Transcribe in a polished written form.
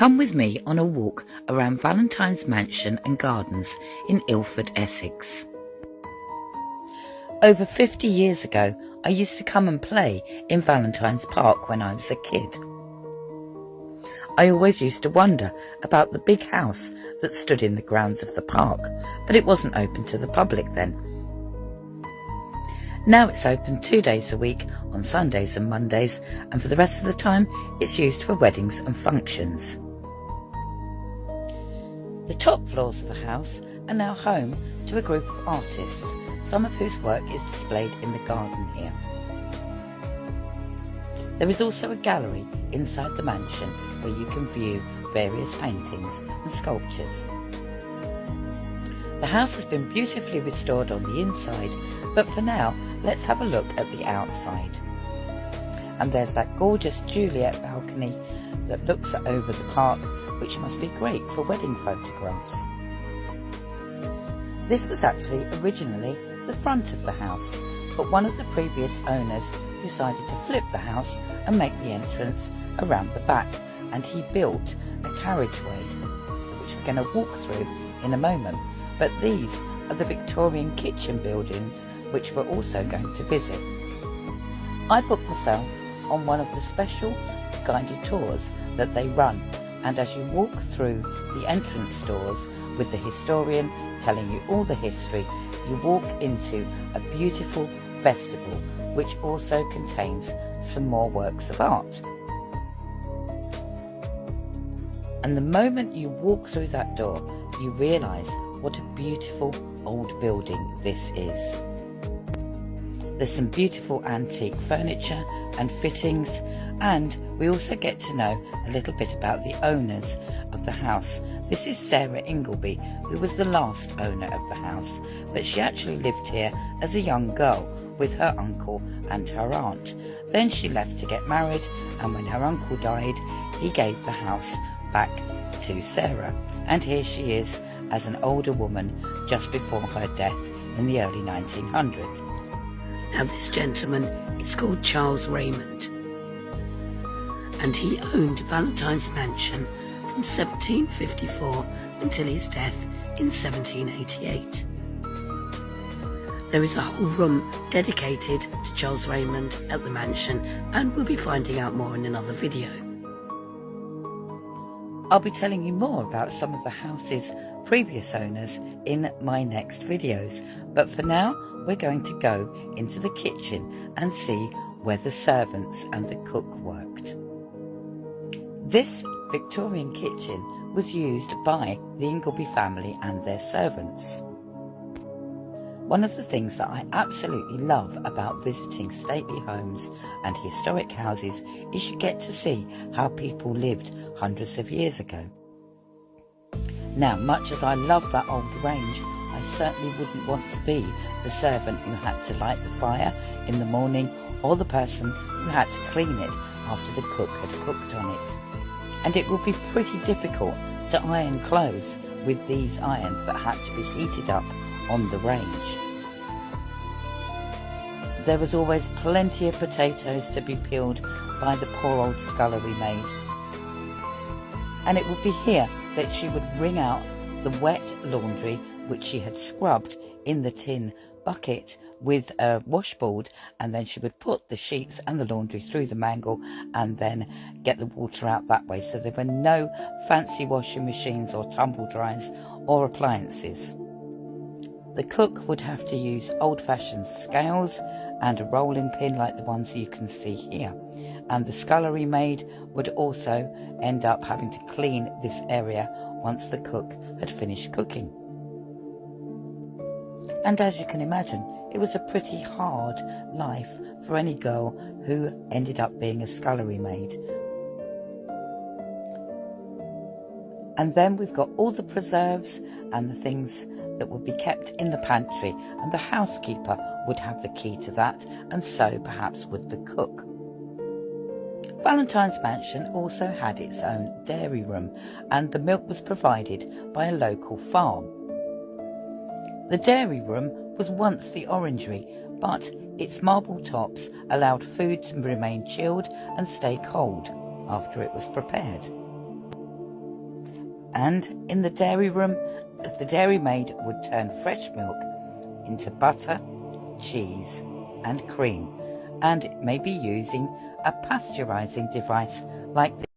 Come with me on a walk around Valentine's mansion and gardens in Ilford, Essex. Over 50 years ago, I used to come and play in Valentine's Park when I was a kid. I always used to wonder about the big house that stood in the grounds of the park, but it wasn't open to the public then. Now it's open 2 days a week on Sundays and Mondays, and for the rest of the time it's used for weddings and functions. The top floors of the house are now home to a group of artists, some of whose work is displayed in the garden here. There is also a gallery inside the mansion where you can view various paintings and sculptures. The house has been beautifully restored on the inside, but for now, let's have a look at the outside. And there's that gorgeous Juliet balcony that looks over the park, which must be great for wedding photographs. This was actually originally the front of the house, but one of the previous owners decided to flip the house and make the entrance around the back, and he built a carriageway, which we're going to walk through in a moment. But these are the Victorian kitchen buildings, which we're also going to visit. I booked myself on one of the special guided tours that they run, and as you walk through the entrance doors with the historian telling you all the history, you walk into a beautiful vestibule which also contains some more works of art. And the moment you walk through that door, you realise what a beautiful old building this is. There's some beautiful antique furniture and fittings, and we also get to know a little bit about the owners of the house. This is Sarah Ingleby, who was the last owner of the house, but she actually lived here as a young girl with her uncle and her aunt. Then she left to get married, and when her uncle died, he gave the house back to Sarah, and here she is as an older woman just before her death in the early 1900s. Now this gentleman is called Charles Raymond, and he owned Valentine's Mansion from 1754 until his death in 1788. There is a whole room dedicated to Charles Raymond at the mansion, and we'll be finding out more in another video. I'll be telling you more about some of the house's previous owners in my next videos, but for now we're going to go into the kitchen and see where the servants and the cook worked. This Victorian kitchen was used by the Ingleby family and their servants. One of the things that I absolutely love about visiting stately homes and historic houses is you get to see how people lived hundreds of years ago. Now, much as I love that old range, I certainly wouldn't want to be the servant who had to light the fire in the morning, or the person who had to clean it after the cook had cooked on it. And it would be pretty difficult to iron clothes with these irons that had to be heated up on the range. There was always plenty of potatoes to be peeled by the poor old scullery maid. And it would be here that she would wring out the wet laundry which she had scrubbed in the tin bucket with a washboard, and then she would put the sheets and the laundry through the mangle and then get the water out that way. So there were no fancy washing machines or tumble dryers or appliances. The cook would have to use old-fashioned scales and a rolling pin like the ones you can see here. And the scullery maid would also end up having to clean this area once the cook had finished cooking. And as you can imagine, it was a pretty hard life for any girl who ended up being a scullery maid. And then we've got all the preserves and the things that would be kept in the pantry, and the housekeeper would have the key to that, and so perhaps would the cook. Valentine's Mansion also had its own dairy room, and the milk was provided by a local farm. The dairy room was once the orangery, but its marble tops allowed food to remain chilled and stay cold after it was prepared. And in the dairy room, the dairy maid would turn fresh milk into butter, cheese and cream, and maybe using a pasteurizing device like this.